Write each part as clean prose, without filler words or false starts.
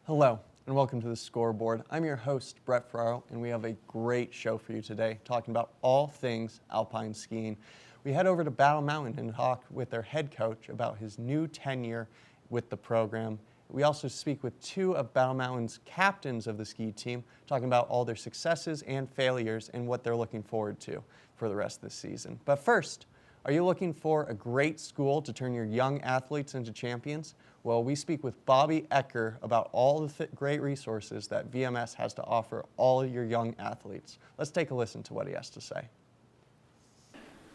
Hello, and welcome to the Scoreboard. I'm your host, Brett Farrell, and we have a great show for you today, talking about all things alpine skiing. We head over to Battle Mountain and talk with their head coach about his new tenure with the program. We also speak with two of Battle Mountain's captains of the ski team, talking about all their successes and failures and what they're looking forward to for the rest of the season. But first, are you looking for a great school to turn your young athletes into champions? Well, we speak with Bobby Ecker about all the great resources that VMS has to offer all your young athletes. Let's take a listen to what he has to say.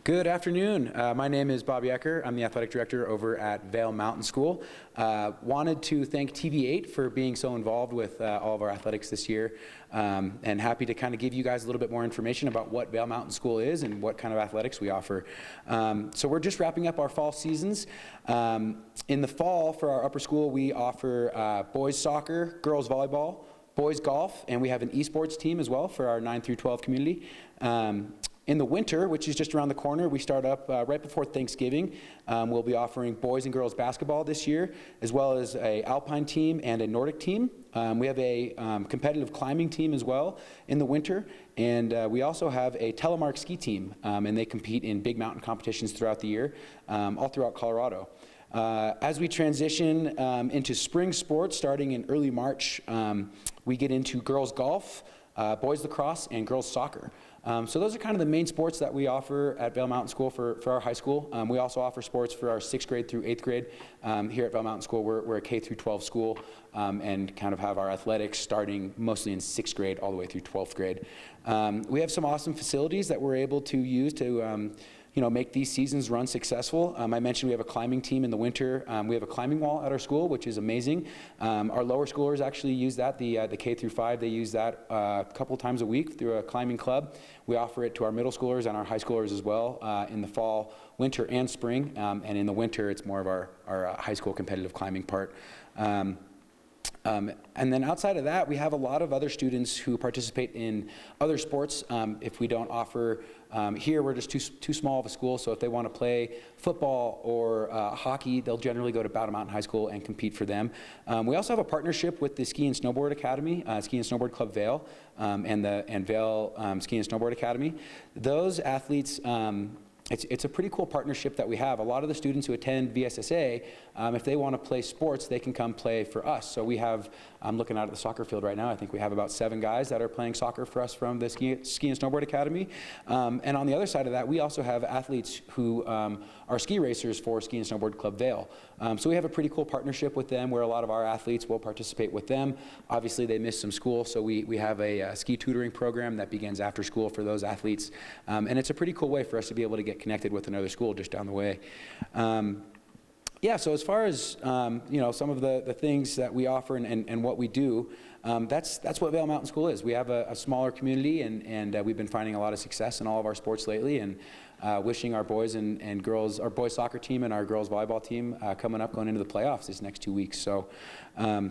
Good afternoon. My name is Bobby Ecker. I'm the athletic director over at Vail Mountain School. Wanted to thank TV8 for being so involved with all of our athletics this year, and happy to kind of give you guys a little bit more information about what Vail Mountain School is and what kind of athletics we offer. So we're just wrapping up our fall seasons. In the fall, for our upper school, we offer boys soccer, girls volleyball, boys golf, and we have an esports team as well for our 9 through 12 community. In the winter, which is just around the corner, we start up right before Thanksgiving. We'll be offering boys and girls basketball this year, as well as an alpine team and a Nordic team. We have a competitive climbing team as well in the winter, and we also have a telemark ski team, and they compete in big mountain competitions throughout the year, all throughout Colorado. As we transition into spring sports, starting in early March, we get into girls golf, boys lacrosse, and girls soccer. So those are kind of the main sports that we offer at Vail Mountain School for our high school. We also offer sports for our 6th grade through 8th grade. Here at Vail Mountain School, we're a K through 12 school, and kind of have our athletics starting mostly in 6th grade all the way through 12th grade. We have some awesome facilities that we're able to use to make these seasons run successful. I mentioned we have a climbing team in the winter. We have a climbing wall at our school, which is amazing. Our lower schoolers actually use that. The K through 5, they use that a couple times a week through a climbing club. We offer it to our middle schoolers and our high schoolers as well in the fall, winter, and spring. And in the winter, it's more of our high school competitive climbing part. And then outside of that, we have a lot of other students who participate in other sports. If we don't offer here, we're just too small of a school, so if they want to play football or hockey, they'll generally go to Battle Mountain High School and compete for them. We also have a partnership with the Ski and Snowboard Academy, Ski and Snowboard Club Vail, and Vail Ski and Snowboard Academy. Those athletes, it's a pretty cool partnership that we have. A lot of the students who attend VSSA, if they want to play sports, they can come play for us. So we have, I'm looking out at the soccer field right now, I think we have about 7 guys that are playing soccer for us from the Ski and Snowboard Academy. And on the other side of that, we also have athletes who are ski racers for Ski and Snowboard Club Vail. So we have a pretty cool partnership with them where a lot of our athletes will participate with them. Obviously they miss some school, so we have a ski tutoring program that begins after school for those athletes. And it's a pretty cool way for us to be able to get connected with another school just down the way. Yeah, so as far as some of the things that we offer and what we do, that's what Vail Mountain School is. We have a smaller community, and we've been finding a lot of success in all of our sports lately, and wishing our boys and girls, our boys soccer team and our girls volleyball team going into the playoffs this next 2 weeks. So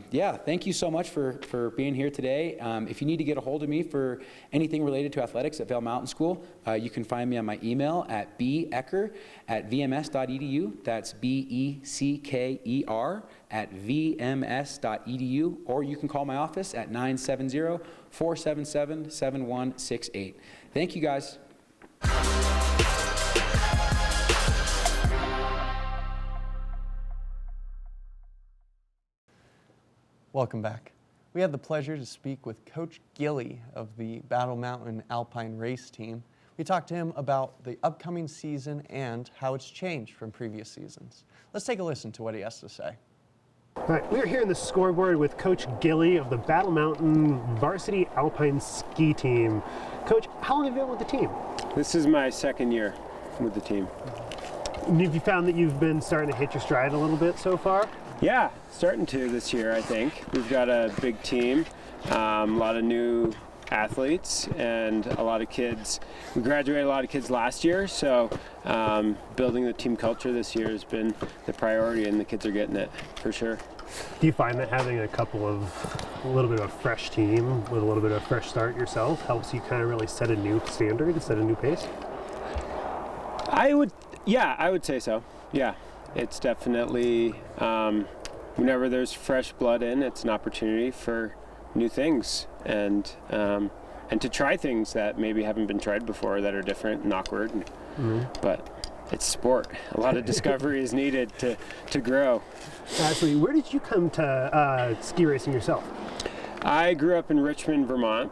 yeah, thank you so much for being here today. If you need to get a hold of me for anything related to athletics at Vail Mountain School, you can find me on my email at becker@vms.edu. That's BECKER@vms.edu, or you can call my office at 970-477-7168. Thank you, guys. Welcome back. We had the pleasure to speak with Coach Gilly of the Battle Mountain Alpine Race Team. We talked to him about the upcoming season and how it's changed from previous seasons. Let's take a listen to what he has to say. All right, we're here in the Scoreboard with Coach Gilly of the Battle Mountain Varsity Alpine Ski Team. Coach, how long have you been with the team? This is my 2nd year with the team. Have you found that you've been starting to hit your stride a little bit so far? Yeah, starting to this year, I think. We've got a big team, a lot of new athletes, and a lot of kids. We graduated a lot of kids last year, so building the team culture this year has been the priority, and the kids are getting it, for sure. Do you find that having a little bit of a fresh team with a little bit of a fresh start yourself helps you kind of really set a new standard, set a new pace? I would say so. Yeah, it's definitely whenever there's fresh blood in, it's an opportunity for new things and to try things that maybe haven't been tried before that are different and awkward. But it's sport. A lot of discovery is needed to grow. Absolutely. Where did you come to ski racing yourself? I grew up in Richmond, Vermont,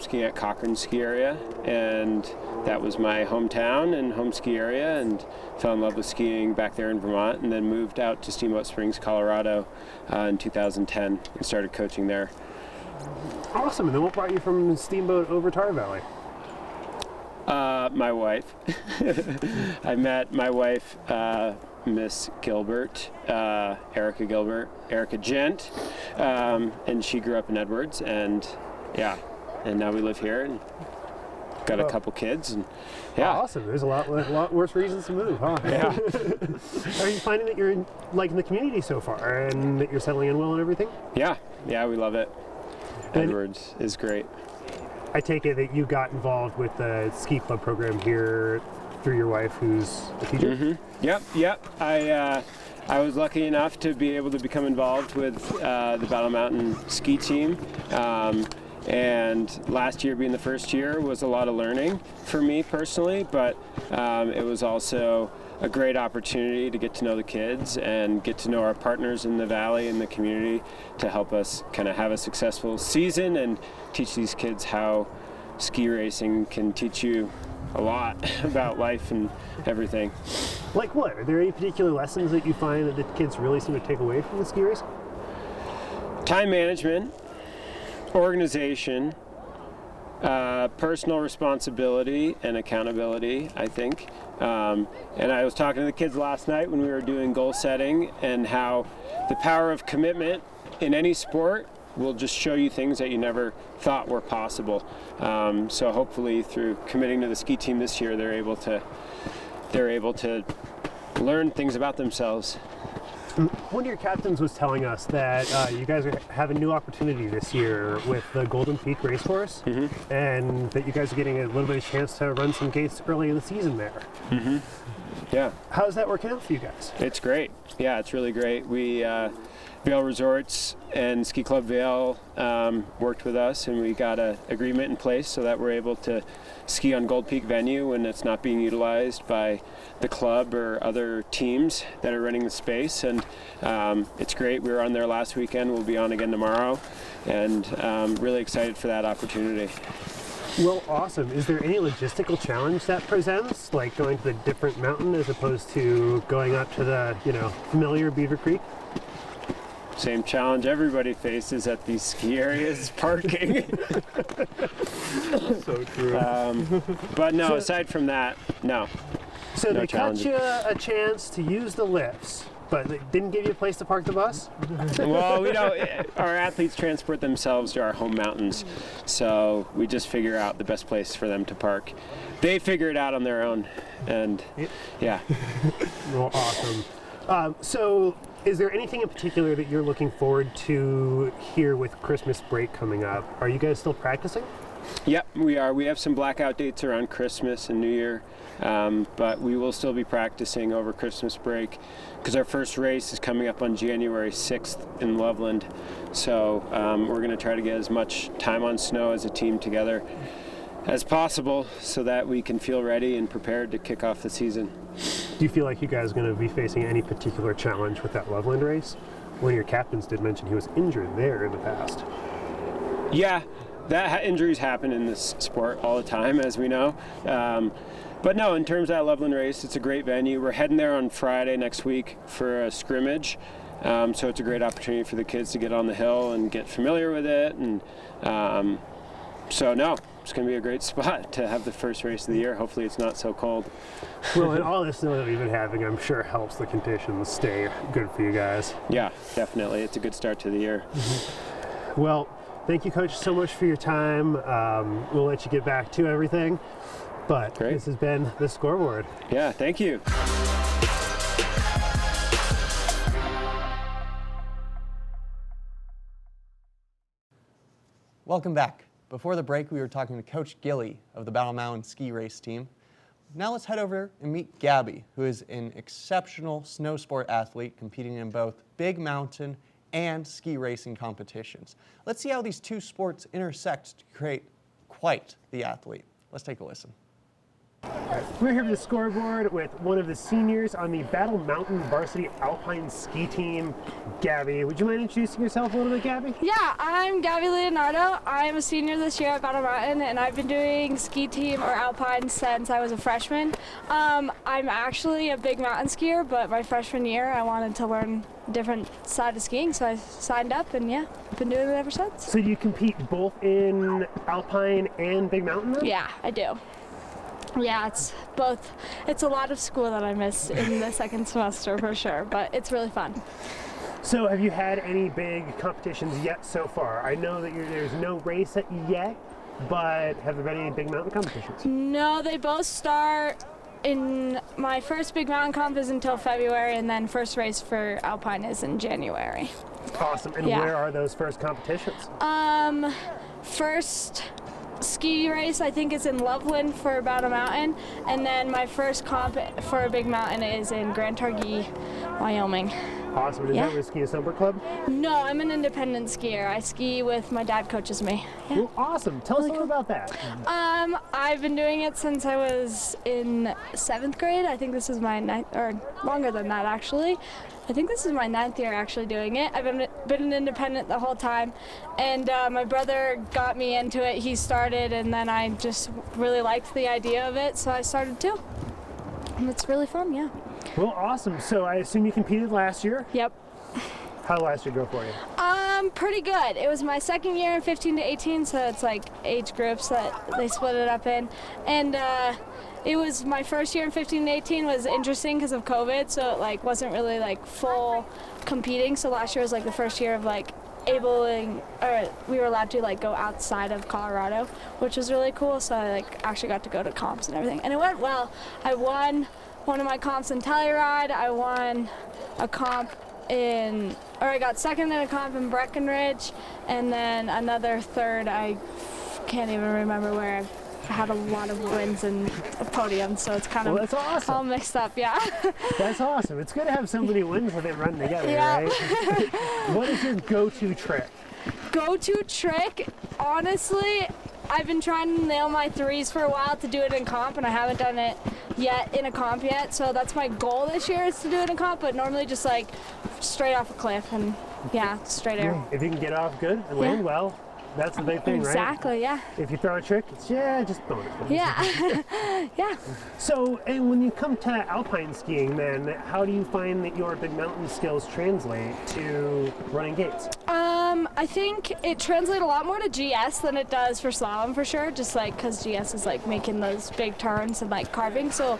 skiing at Cochrane ski area, and that was my hometown and home ski area, and fell in love with skiing back there in Vermont, and then moved out to Steamboat Springs, Colorado in 2010 and started coaching there. Awesome. And then what brought you from Steamboat over Tar Valley? My wife. I met my wife, Miss Gilbert, Erica Gent, and she grew up in Edwards, and now we live here and got a couple kids, and Awesome. There's a lot worse reasons to move, huh? Yeah. Are you finding that you're liking the community so far and that you're settling in well and everything? Yeah, we love it. Edwards is great. I take it that you got involved with the ski club program here through your wife, who's a teacher? Yep. I was lucky enough to be able to become involved with the Battle Mountain ski team. And last year being the first year was a lot of learning for me personally, but it was also a great opportunity to get to know the kids and get to know our partners in the valley and the community to help us kind of have a successful season and teach these kids how ski racing can teach you a lot about life and everything. Like what? Are there any particular lessons that you find that the kids really seem to take away from the ski race? Time management, organization, personal responsibility and accountability, I think. And I was talking to the kids last night when we were doing goal setting, and how the power of commitment in any sport will just show you things that you never thought were possible. So hopefully through committing to the ski team this year, they're able to learn things about themselves. One of your captains was telling us that you guys have a new opportunity this year with the Golden Peak Racehorse, and that you guys are getting a little bit of chance to run some gates early in the season there. Yeah. How's that working out for you guys? It's great. Yeah, it's really great. We Vail Resorts and Ski Club Vail worked with us, and we got an agreement in place so that we're able to ski on Gold Peak venue when it's not being utilized by the club or other teams that are running the space. And it's great. We were on there last weekend. We'll be on again tomorrow, and really excited for that opportunity. Well, awesome. Is there any logistical challenge that presents, like going to the different mountain as opposed to going up to the, familiar Beaver Creek? Same challenge everybody faces at these ski areas, parking. So true. But no, aside from that, no. So No they challenge. got you a chance to use the lifts, but they didn't give you a place to park the bus? Well, our athletes transport themselves to our home mountains, so we just figure out the best place for them to park. They figure it out on their own, and yeah. Well, awesome. So is there anything in particular that you're looking forward to here with Christmas break coming up? Are you guys still practicing? Yep, we are. We have some blackout dates around Christmas and New Year, but we will still be practicing over Christmas break because our first race is coming up on January 6th in Loveland. So we're going to try to get as much time on snow as a team together as possible so that we can feel ready and prepared to kick off the season. Do you feel like you guys are going to be facing any particular challenge with that Loveland race? One of your captains did mention he was injured there in the past. Yeah, injuries happen in this sport all the time, as we know. But no, in terms of that Loveland race, it's a great venue. We're heading there on Friday next week for a scrimmage. So it's a great opportunity for the kids to get on the hill and get familiar with it. And so no, it's going to be a great spot to have the first race of the year. Hopefully it's not so cold. Well, and all this snow that we've been having, I'm sure helps the conditions stay good for you guys. Yeah, definitely. It's a good start to the year. Well, thank you, Coach, so much for your time. We'll let you get back to everything. But Great. This has been The Scoreboard. Yeah, thank you. Welcome back. Before the break, we were talking to Coach Gilly of the Battle Mountain ski race team. Now let's head over and meet Gabby, who is an exceptional snow sport athlete competing in both big mountain and ski racing competitions. Let's see how these two sports intersect to create quite the athlete. Let's take a listen. We're here at the Scoreboard with one of the seniors on the Battle Mountain Varsity Alpine Ski Team, Gabby. Would you mind introducing yourself a little bit, Gabby? Yeah, I'm Gabby Leonardo. I'm a senior this year at Battle Mountain, and I've been doing ski team or alpine since I was a freshman. I'm actually a big mountain skier, but my freshman year I wanted to learn a different side of skiing, so I signed up, and yeah, I've been doing it ever since. So do you compete both in alpine and big mountain then? Yeah, I do. Yeah, it's both. It's a lot of school that I miss in the second semester for sure, but it's really fun. So have you had any big competitions yet so far? I know that there's no race yet, but have there been any big mountain competitions? No, they both start in my first big mountain comp is until February, and then first race for alpine is in January. Awesome. And Yeah. where are those first competitions? First ski race I think is in Loveland for Battle Mountain, and then my first comp for a big mountain is in Grand Targhee, Wyoming. Awesome. And is Yeah. that with Ski and Snowboard Club? No, I'm an independent skier. I ski with my dad coaches me. Yeah. Well, awesome. Tell us a little about that. I've been doing it since I was in 7th grade. I think this is my 9th, or longer than that actually. I think this is my 9th year actually doing it. I've been an independent the whole time, and my brother got me into it. He started, and then I just really liked the idea of it, so I started too. And it's really fun, yeah. Well, awesome. So I assume you competed last year. Yep. How did last year go for you? Pretty good. It was my second year in 15 to 18, so it's like age groups that they split it up in. And it was my first year in 15 to 18 was interesting because of COVID, so it like wasn't really like full competing. So last year was like the first year of like we were allowed to like go outside of Colorado, which was really cool. So I like actually got to go to comps and everything, and it went well. I won one of my comps in Telluride. I won a comp I got second in a comp in Breckenridge, and then another third. I can't even remember where. I've had a lot of wins and podiums, so it's kind of that's awesome. all mixed up. Yeah. That's awesome. It's good to have so many wins when they run together, Yeah. right? What is your go-to trick? Go-to trick, honestly, I've been trying to nail my threes for a while to do it in comp, and I haven't done it yet in a comp yet. So that's my goal this year is to do it in comp, but normally just like straight off a cliff and yeah, straight air. If you can get off good and land well, that's the big thing, right? Exactly, yeah. If you throw a trick, it's just bonus. Yeah. Yeah. So, and when you come to alpine skiing, then how do you find that your big mountain skills translate to running gates? I think it translates a lot more to GS than it does for slalom for sure, just like because GS is like making those big turns and like carving, so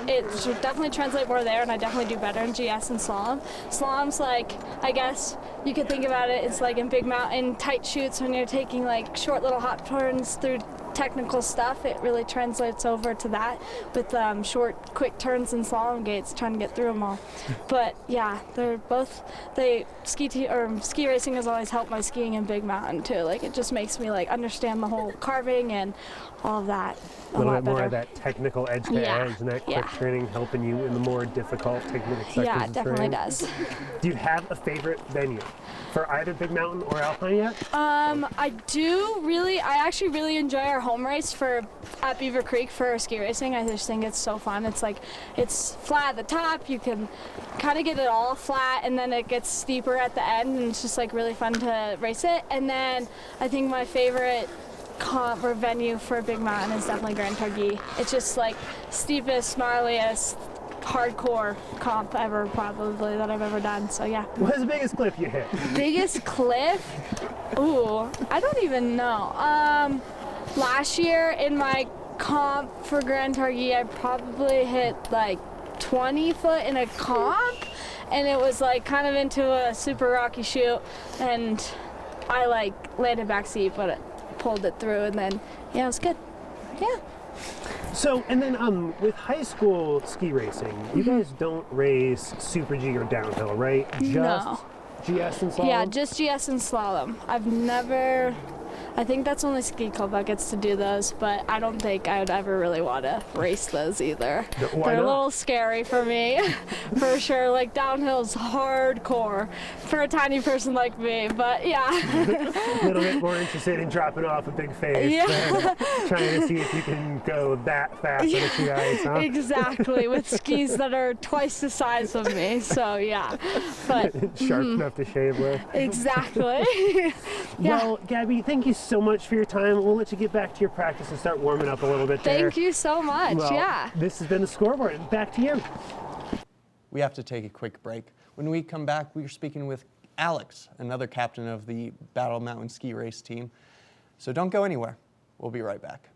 it should definitely translate more there, and I definitely do better in GS and slalom. Slalom's like, I guess you could think about it, it's like in big mountain tight chutes when you're taking like short little hop turns through technical stuff. It really translates over to that with short quick turns and slalom gates, trying to get through them all. But yeah, ski racing has always helped my skiing in big mountain too. Like it just makes me like understand the whole carving and all of that A little lot bit more better. of that technical edge to Yeah, edge and that quick yeah. training helping you in the more difficult technical sections Yeah, it of definitely terrain. does. Do you have a favorite venue for either big mountain or alpine yet? I actually really enjoy our home race at Beaver Creek for ski racing. I just think it's so fun. It's like, it's flat at the top, you can kind of get it all flat, and then it gets steeper at the end, and it's just like really fun to race it. And then I think my favorite comp or venue for a big mountain is definitely Grand Targhee. It's just like steepest, gnarliest, hardcore comp ever probably that I've ever done, so yeah. What is the biggest cliff you hit? Biggest cliff? Ooh, I don't even know. Last year in my comp for Grand Targhee, I probably hit like 20 foot in a comp, and it was like kind of into a super rocky chute, and I like landed backseat, but it pulled it through, and then yeah, it was good. Yeah. So, and then with high school ski racing, you guys don't race Super G or downhill, right? Just No. GS and slalom? Yeah, just GS and slalom. I've never I think that's only ski club that gets to do those, but I don't think I would ever really want to race those either. Why They're not? a little scary for me, for sure. Like downhill's hardcore for a tiny person like me, but yeah. A little bit more interested in dropping off a big face Yeah. than trying to see if you can go that fast on the ski ice, huh? Exactly, with skis that are twice the size of me, so yeah. But Sharp enough to shave with. exactly. Yeah. Well, Gabby, thank you so much for your time. We'll let you get back to your practice and start warming up a little bit there. Thank you so much. Well, Yeah. This has been the Scoreboard. Back to you. We have to take a quick break. When we come back, we are speaking with Alex, another captain of the Battle Mountain Ski Race team. So don't go anywhere. We'll be right back.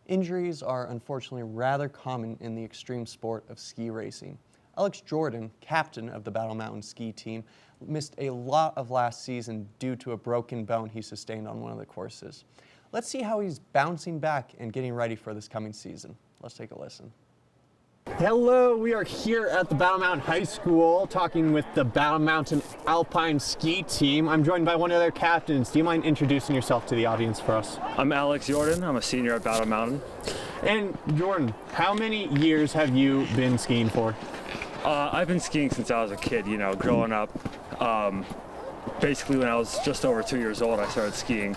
Injuries are unfortunately rather common in the extreme sport of ski racing. Alex Jordan, captain of the Battle Mountain ski team, missed a lot of last season due to a broken bone he sustained on one of the courses. Let's see how he's bouncing back and getting ready for this coming season. Let's take a listen. Hello, we are here at the Battle Mountain High School talking with the Battle Mountain Alpine Ski Team. I'm joined by one of their captains. Do you mind introducing yourself to the audience for us? I'm Alex Jordan. I'm a senior at Battle Mountain. And Jordan, how many years have you been skiing for? I've been skiing since I was a kid, you know, growing up. Basically, when I was just over 2 years old, I started skiing.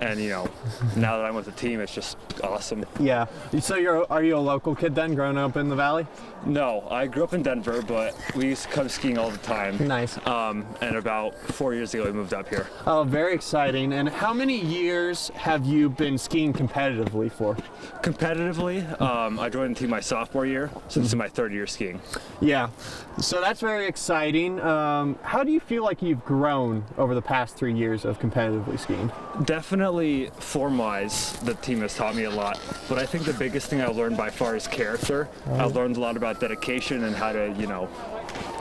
And, you know, now that I'm with the team, it's just awesome. Yeah. So are you a local kid then, growing up in the valley? No, I grew up in Denver, but we used to come skiing all the time. Nice. And about 4 years ago, we moved up here. Oh, very exciting. And how many years have you been skiing competitively for? Competitively, I joined the team my sophomore year, so this is my third year skiing. Yeah. So that's very exciting. How do you feel like you've grown over the past 3 years of competitively skiing? Definitely form-wise, the team has taught me a lot. But I think the biggest thing I've learned by far is character. I've learned a lot about dedication and how to, you know,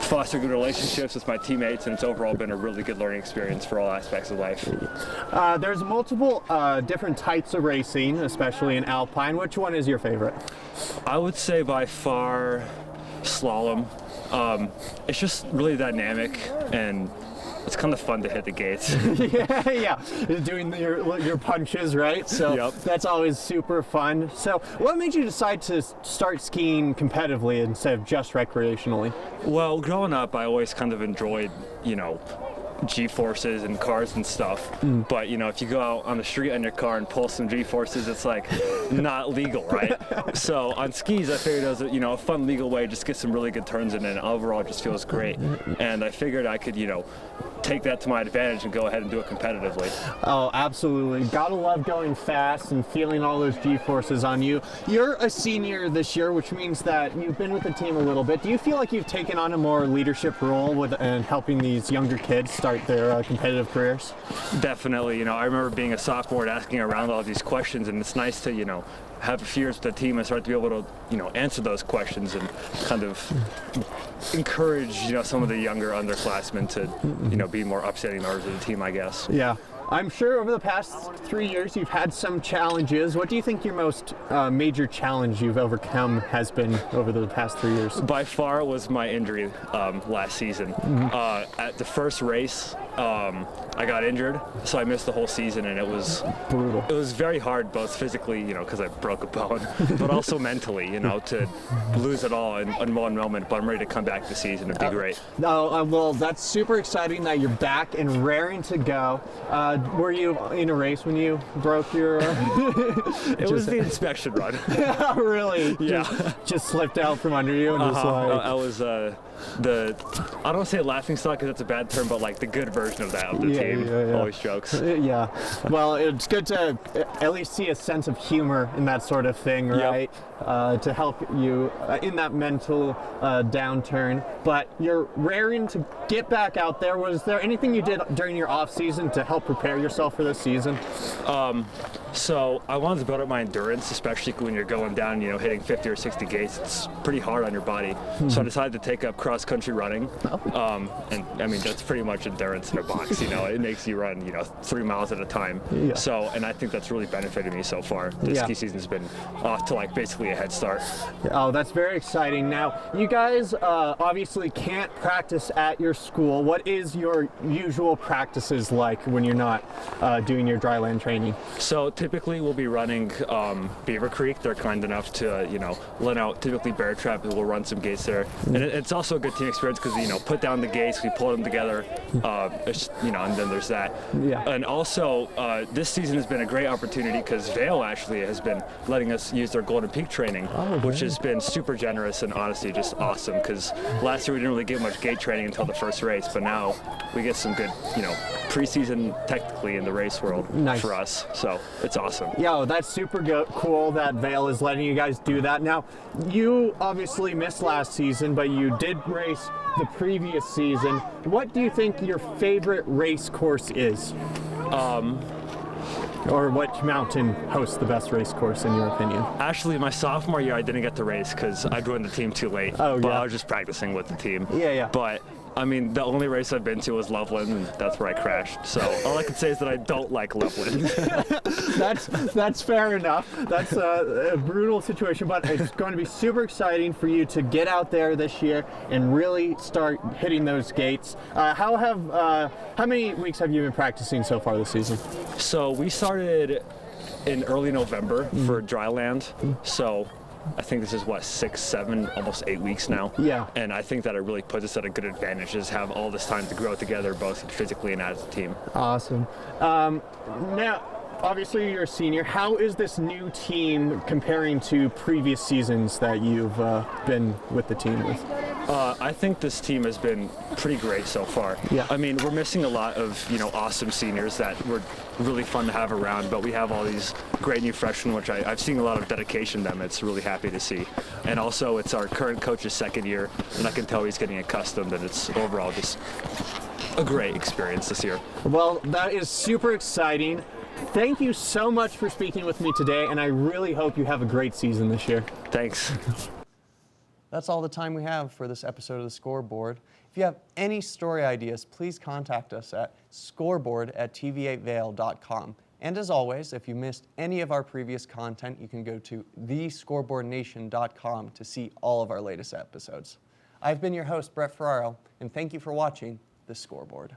foster good relationships with my teammates, and it's overall been a really good learning experience for all aspects of life. There's multiple different types of racing, especially in Alpine. Which one is your favorite? I would say by far slalom. It's just really dynamic, and it's kind of fun to hit the gates. Yeah, doing your punches, right? So Yep. That's always super fun. So what made you decide to start skiing competitively instead of just recreationally? Well, growing up, I always kind of enjoyed, you know, G-forces and cars and stuff. But, you know, if you go out on the street on your car and pull some G-forces, it's like not legal, right? So on skis, I figured it was a fun legal way to just get some really good turns in, and overall it just feels great. And I figured I could, you know, take that to my advantage and go ahead and do it competitively. Oh, absolutely. Gotta love going fast and feeling all those G-forces on you. You're a senior this year, which means that you've been with the team a little bit. Do you feel like you've taken on a more leadership role and helping these younger kids start their competitive careers? Definitely. You know, I remember being a sophomore and asking around all these questions, and it's nice to, you know, have a few years with the team and start to be able to, you know, answer those questions and kind of encourage, you know, some of the younger underclassmen to, you know, be more upstanding members of the team, I guess. Yeah. I'm sure over the past 3 years you've had some challenges. What do you think your most major challenge you've overcome has been over the past 3 years? By far, it was my injury last season. At the first race, I got injured, so I missed the whole season, and it was Brutal. It was very hard, both physically, you know, because I broke a bone, but also mentally, you know, to lose it all in one moment. But I'm ready to come back this season. It'd be great. Well, that's super exciting that you're back and raring to go. Were you in a race when you broke your... It was the inspection run. Really? Yeah. Just slipped out from under you and just like... I was I don't want to say laughing stock because that's a bad term, but like the good version of that of the team. Yeah. Always jokes. Yeah. Well, it's good to at least see a sense of humor in that sort of thing, right? To help you in that mental downturn. But you're raring to get back out there. Was there anything you did during your off season to help prepare prepare yourself for this season? So I wanted to build up my endurance, especially when you're going down, hitting 50 or 60 gates. It's pretty hard on your body. So I decided to take up cross-country running. And I mean, that's pretty much endurance in a box. It makes you run, 3 miles at a time. Yeah. So, and I think that's really benefited me so far. This ski season's been off to basically a head start. Oh, that's very exciting. Now, you guys obviously can't practice at your school. What is your usual practices like when you're not doing your dryland training? So typically we'll be running Beaver Creek. They're kind enough to, let out typically Bear Trap, and we'll run some gates there. And it's also a good team experience because, put down the gates, we pull them together, and then there's that. Yeah. And also, this season has been a great opportunity because Vail actually has been letting us use their Golden Peak training, which has been super generous and honestly just awesome because last year we didn't really get much gate training until the first race, but now we get some good, preseason technically in the race world for us. So it's awesome. Yeah, that's super cool that Vail is letting you guys do that. Now, you obviously missed last season, but you did race the previous season. What do you think your favorite race course is? Or what mountain hosts the best race course in your opinion? Actually, my sophomore year I didn't get to race because I joined the team too late. But I was just practicing with the team. Yeah. But I mean, the only race I've been to was Loveland, and that's where I crashed. So all I can say is that I don't like Loveland. That's fair enough. That's a brutal situation, but it's going to be super exciting for you to get out there this year and really start hitting those gates. How many weeks have you been practicing so far this season? So we started in early November for dry land. So I think this is 6, 7, almost 8 weeks now. Yeah. And I think that it really puts us at a good advantage, is have all this time to grow together, both physically and as a team. Awesome. Now, obviously you're a senior. How is this new team comparing to previous seasons that you've been with the team with? I think this team has been pretty great so far. Yeah. I mean, we're missing a lot of, awesome seniors that were really fun to have around, but we have all these great new freshmen, which I've seen a lot of dedication to them. It's really happy to see. And also, it's our current coach's second year, and I can tell he's getting accustomed, and it's overall just a great experience this year. Well, that is super exciting. Thank you so much for speaking with me today, and I really hope you have a great season this year. Thanks. That's all the time we have for this episode of the Scoreboard. If you have any story ideas, please contact us at scoreboard@tv8vail.com. And as always, if you missed any of our previous content, you can go to thescoreboardnation.com to see all of our latest episodes. I've been your host, Brett Ferraro, and thank you for watching The Scoreboard.